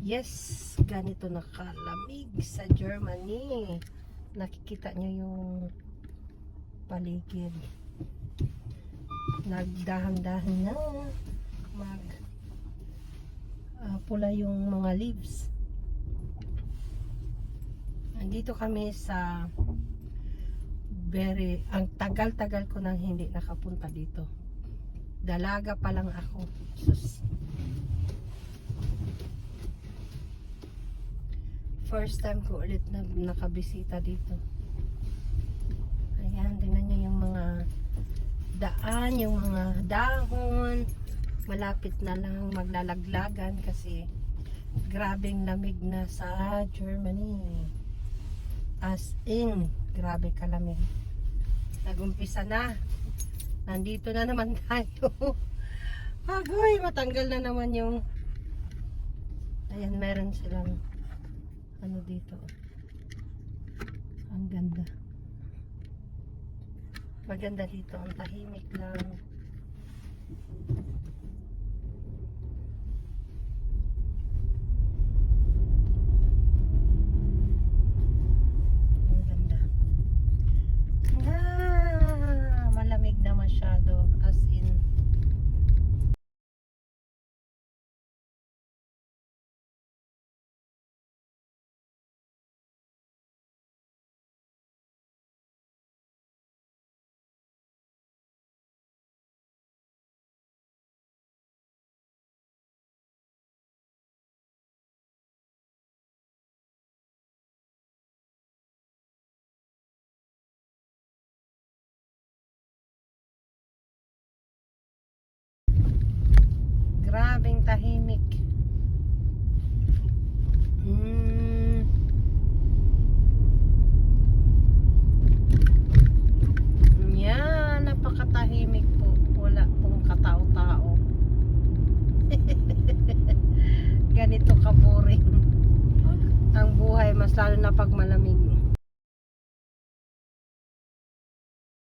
Yes, ganito nakalamig sa Germany. Nakikita nyo yung paligid. Nagdahan-dahan na mag pula yung mga leaves. Nandito kami sa ang tagal-tagal ko nang hindi nakapunta dito. Dalaga pa lang ako. Sus. First time ko ulit na nakabisita dito. Ayan, tingnan nyo yung mga daan, yung mga dahon. Malapit na lang maglalaglagan kasi grabeng lamig na sa Germany. As in, grabe kalamig. Nagumpisa na. Nandito na naman tayo. Agoy, matanggal na naman yung ayan, meron silang ano dito. Ang ganda. Maganda dito, ang tahimik lang. Ang ganda. Malamig na masyado, as in. Grabing tahimik. Yan, napakatahimik po. Wala pong katao-tao. Ganito ka boring ang buhay, mas lalo na pag malamig.